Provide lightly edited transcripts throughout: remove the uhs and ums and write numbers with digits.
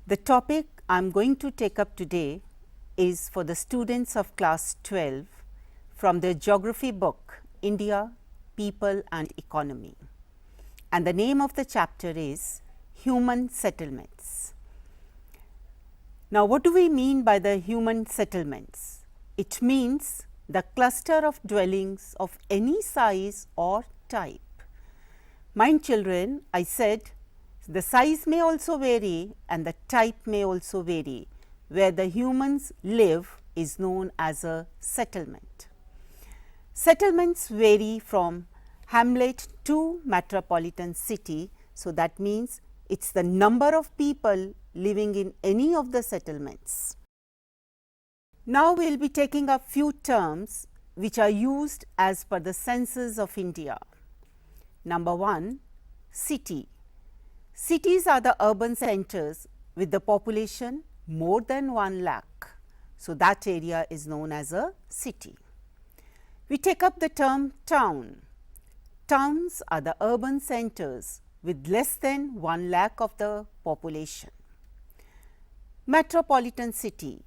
The topic I am going to take up today is for the students of class 12 from the geography book India, People and Economy, and the name of the chapter is Human Settlements. Now, what do we mean by the human settlements? It means the cluster of dwellings of any size or type. Mind children, I said the size may also vary and the type may also vary. Where the humans live is known as a settlement. Settlements vary from hamlet to metropolitan city. So, that means it is the number of people living in any of the settlements. Now, we will be taking up few terms which are used as per the census of India. Number 1, city. Cities are the urban centers with the population more than 1 lakh. So, that area is known as a city. We take up the term town. Towns are the urban centers with less than 1 lakh of the population. Metropolitan city.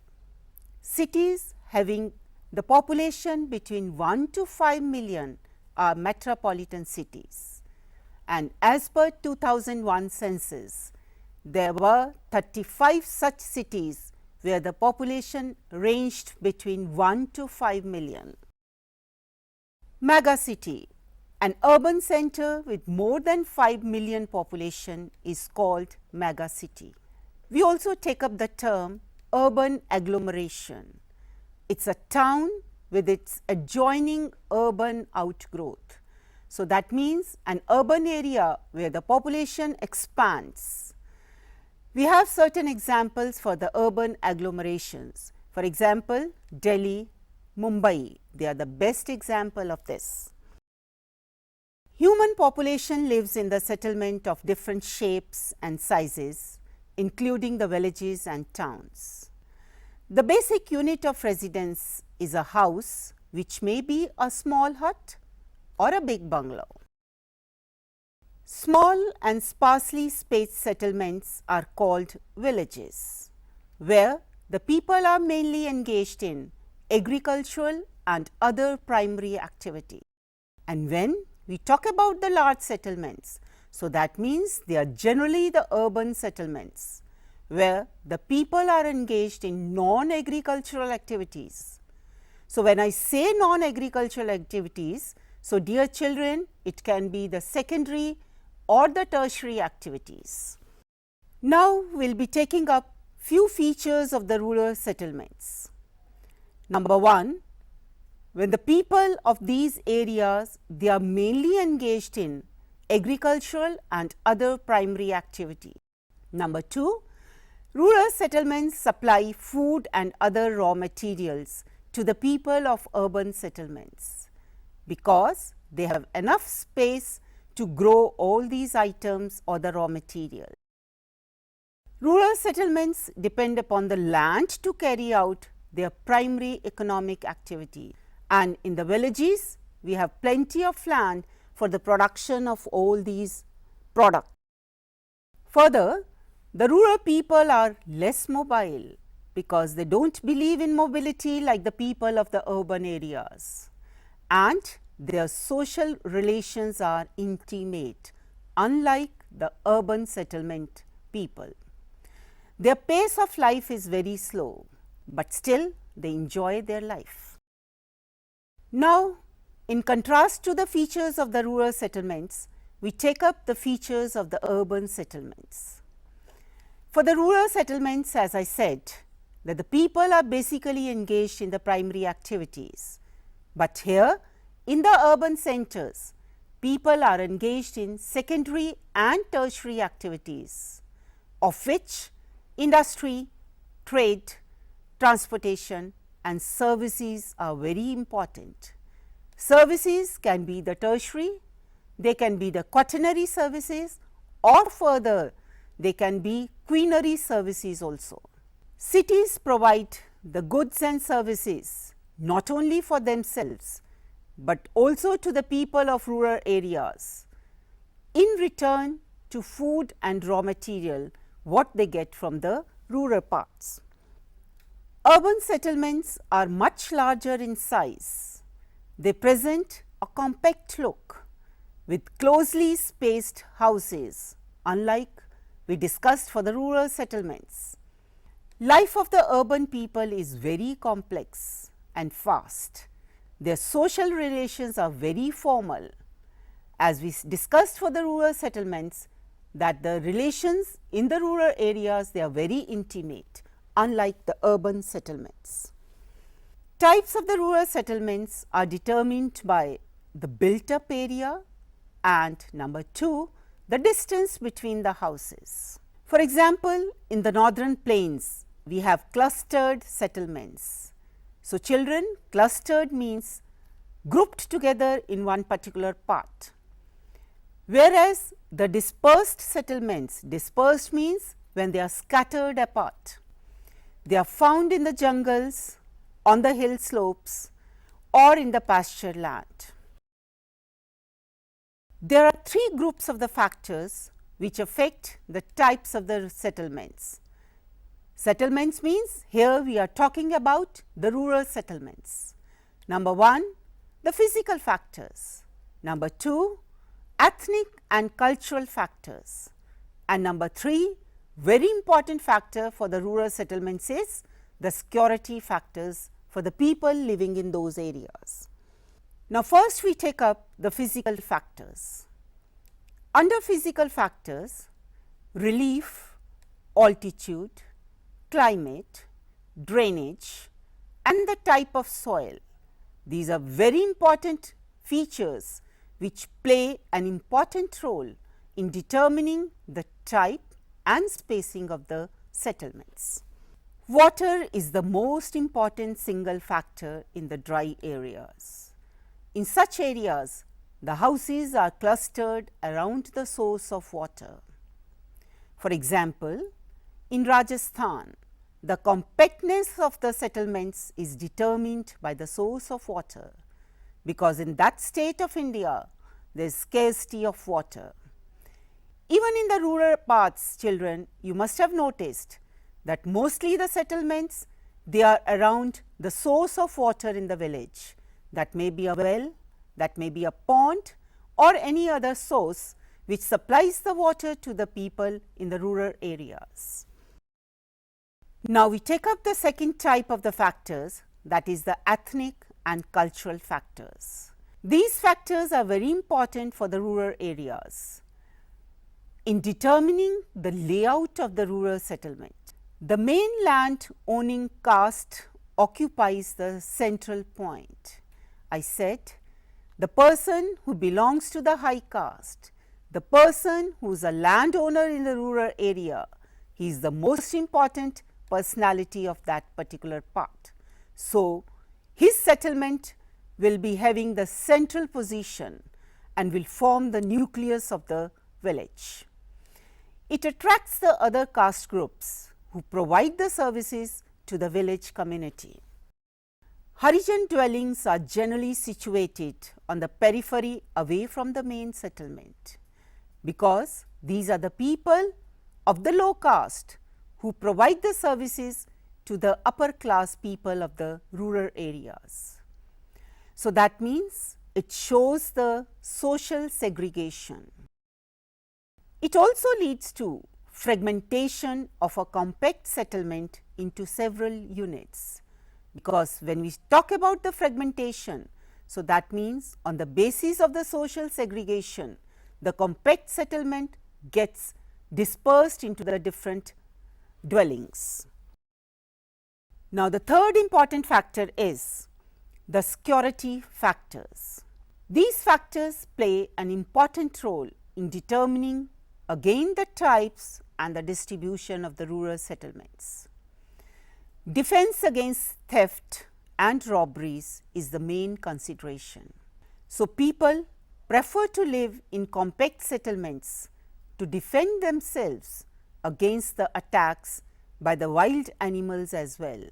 Cities having the population between 1 to 5 million are metropolitan cities. And as per 2001 census, there were 35 such cities where the population ranged between 1 to 5 million. Mega city, an urban center with more than 5 million population is called mega city. We also take up the term urban agglomeration. It is a town with its adjoining urban outgrowth. So, that means an urban area where the population expands. We have certain examples for the urban agglomerations. For example, Delhi, Mumbai, they are the best example of this. Human population lives in the settlement of different shapes and sizes, including the villages and towns. The basic unit of residence is a house, which may be a small hut or a big bungalow. Small and sparsely spaced settlements are called villages, where the people are mainly engaged in agricultural and other primary activities. And when we talk about the large settlements, so that means they are generally the urban settlements, where the people are engaged in non-agricultural activities. So, when I say non-agricultural activities, so dear children, it can be the secondary or the tertiary activities. Now, we will be taking up few features of the rural settlements. Number 1, when the people of these areas, they are mainly engaged in agricultural and other primary activity. Number 2, rural settlements supply food and other raw materials to the people of urban settlements, because they have enough space to grow all these items or the raw material. Rural settlements depend upon the land to carry out their primary economic activity, and in the villages we have plenty of land for the production of all these products. Further, the rural people are less mobile because they do not believe in mobility like the people of the urban areas, and their social relations are intimate, unlike the urban settlement people. Their pace of life is very slow, but still they enjoy their life. Now, in contrast to the features of the rural settlements, we take up the features of the urban settlements. For the rural settlements, as I said, that the people are basically engaged in the primary activities, but here in the urban centers, people are engaged in secondary and tertiary activities, of which industry, trade, transportation and services are very important. Services can be the tertiary, they can be the quaternary services, or further they can be quinary services also. Cities provide the goods and services not only for themselves, but also to the people of rural areas in return to food and raw material what they get from the rural parts. Urban settlements are much larger in size. They present a compact look with closely spaced houses, unlike we discussed for the rural settlements. Life of the urban people is very complex and fast. Their social relations are very formal. As we discussed for the rural settlements, that the relations in the rural areas, they are very intimate, unlike the urban settlements. Types of the rural settlements are determined by the built up area and number 2, the distance between the houses. For example, in the northern plains, we have clustered settlements. So, children, clustered means grouped together in one particular part. Whereas, the dispersed settlements, dispersed means when they are scattered apart. They are found in the jungles, on the hill slopes or in the pasture land. There are 3 groups of the factors which affect the types of the settlements. Settlements means here we are talking about the rural settlements. Number 1, the physical factors. Number 2, ethnic and cultural factors. And number 3, very important factor for the rural settlements is the security factors for the people living in those areas. Now, first we take up the physical factors. Under physical factors, relief, altitude, climate, drainage and the type of soil. These are very important features which play an important role in determining the type and spacing of the settlements. Water is the most important single factor in the dry areas. In such areas, the houses are clustered around the source of water. For example, in Rajasthan, the compactness of the settlements is determined by the source of water, because in that state of India, there is scarcity of water. Even in the rural parts, children, you must have noticed that mostly the settlements, they are around the source of water in the village. That may be a well, that may be a pond or any other source which supplies the water to the people in the rural areas. Now, we take up the second type of the factors, that is the ethnic and cultural factors. These factors are very important for the rural areas in determining the layout of the rural settlement. The main land owning caste occupies the central point. I said the person who belongs to the high caste, the person who is a landowner in the rural area, he is the most important personality of that particular part. So, his settlement will be having the central position and will form the nucleus of the village. It attracts the other caste groups who provide the services to the village community. Harijan dwellings are generally situated on the periphery away from the main settlement, because these are the people of the low caste who provide the services to the upper class people of the rural areas. So, that means it shows the social segregation. It also leads to fragmentation of a compact settlement into several units, because when we talk about the fragmentation, so that means on the basis of the social segregation, the compact settlement gets dispersed into the different dwellings. Now, the third important factor is the security factors. These factors play an important role in determining again the types and the distribution of the rural settlements. Defense against theft and robberies is the main consideration. So, people prefer to live in compact settlements to defend themselves against the attacks by the wild animals as well,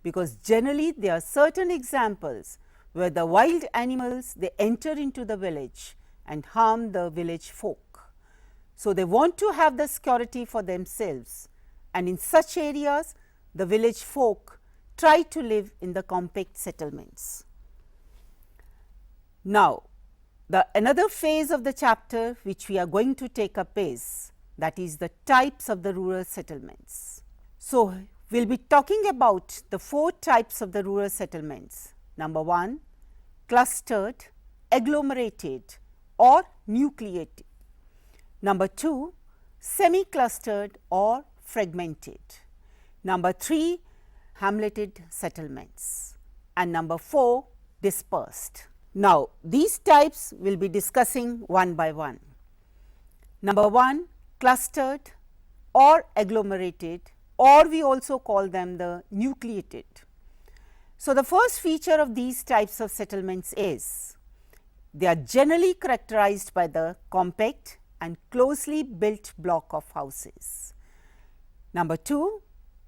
because generally there are certain examples where the wild animals, they enter into the village and harm the village folk. So, they want to have the security for themselves, and in such areas the village folk try to live in the compact settlements. Now, another phase of the chapter which we are going to take up is, that is the types of the rural settlements. So, we will be talking about the 4 types of the rural settlements. Number 1, clustered, agglomerated or nucleated. Number 2, semi-clustered or fragmented. Number 3, hamleted settlements. And number 4, dispersed. Now, these types we will be discussing one by one. Number 1, clustered or agglomerated, or we also call them the nucleated. So, the first feature of these types of settlements is, they are generally characterized by the compact and closely built block of houses. Number 2,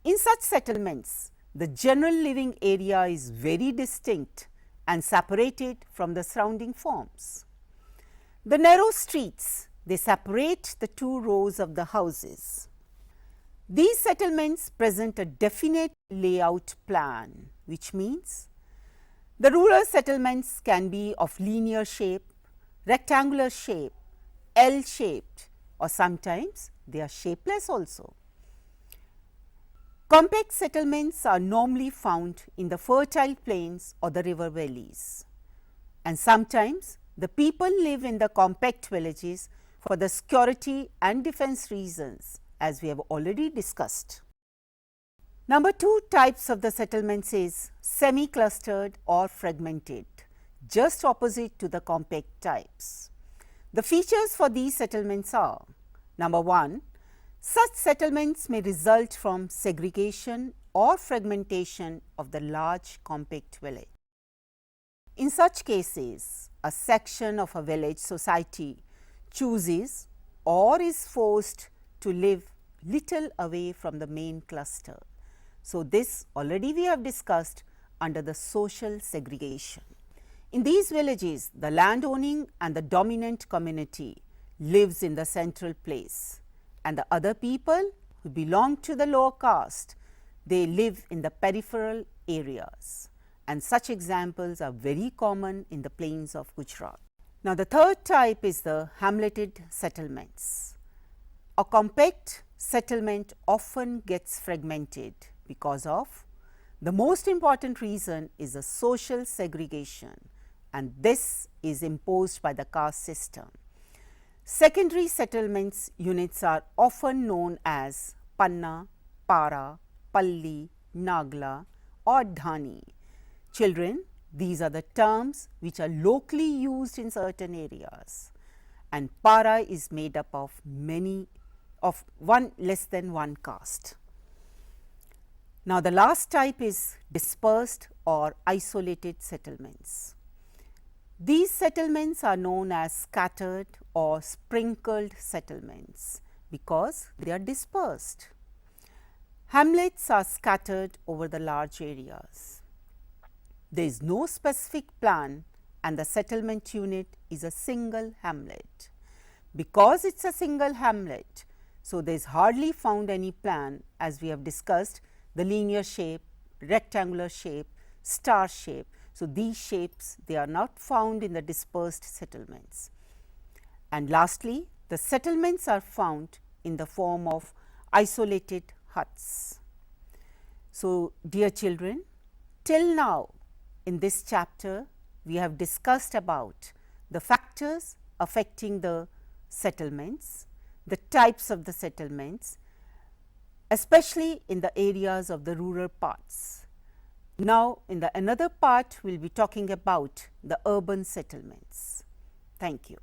in such settlements, the general living area is very distinct and separated from the surrounding farms. The narrow streets, they separate the 2 rows of the houses. These settlements present a definite layout plan, which means the rural settlements can be of linear shape, rectangular shape, L shaped, or sometimes they are shapeless also. Compact settlements are normally found in the fertile plains or the river valleys, and sometimes the people live in the compact villages for the security and defense reasons, as we have already discussed. Number 2 types of the settlements is semi-clustered or fragmented, just opposite to the compact types. The features for these settlements are, number 1, such settlements may result from segregation or fragmentation of the large compact village. In such cases, a section of a village society chooses or is forced to live little away from the main cluster. So, this already we have discussed under the social segregation. In these villages, the landowning and the dominant community lives in the central place, and the other people who belong to the lower caste, they live in the peripheral areas, and such examples are very common in the plains of Gujarat. Now, the third type is the hamleted settlements. A compact settlement often gets fragmented because of the most important reason is the social segregation, and this is imposed by the caste system. Secondary settlements units are often known as Panna, Para, Palli, Nagla or Dhani. Children, these are the terms which are locally used in certain areas, and Para is made up of less than one caste. Now, the last type is dispersed or isolated settlements. These settlements are known as scattered or sprinkled settlements because they are dispersed. Hamlets are scattered over the large areas. There is no specific plan, and the settlement unit is a single hamlet. Because it is a single hamlet, so there is hardly found any plan, as we have discussed, the linear shape, rectangular shape, star shape. So, these shapes, they are not found in the dispersed settlements. And lastly, the settlements are found in the form of isolated huts. So, dear children, till now in this chapter, we have discussed about the factors affecting the settlements, the types of the settlements, especially in the areas of the rural parts. Now, in the another part, we will be talking about the urban settlements. Thank you.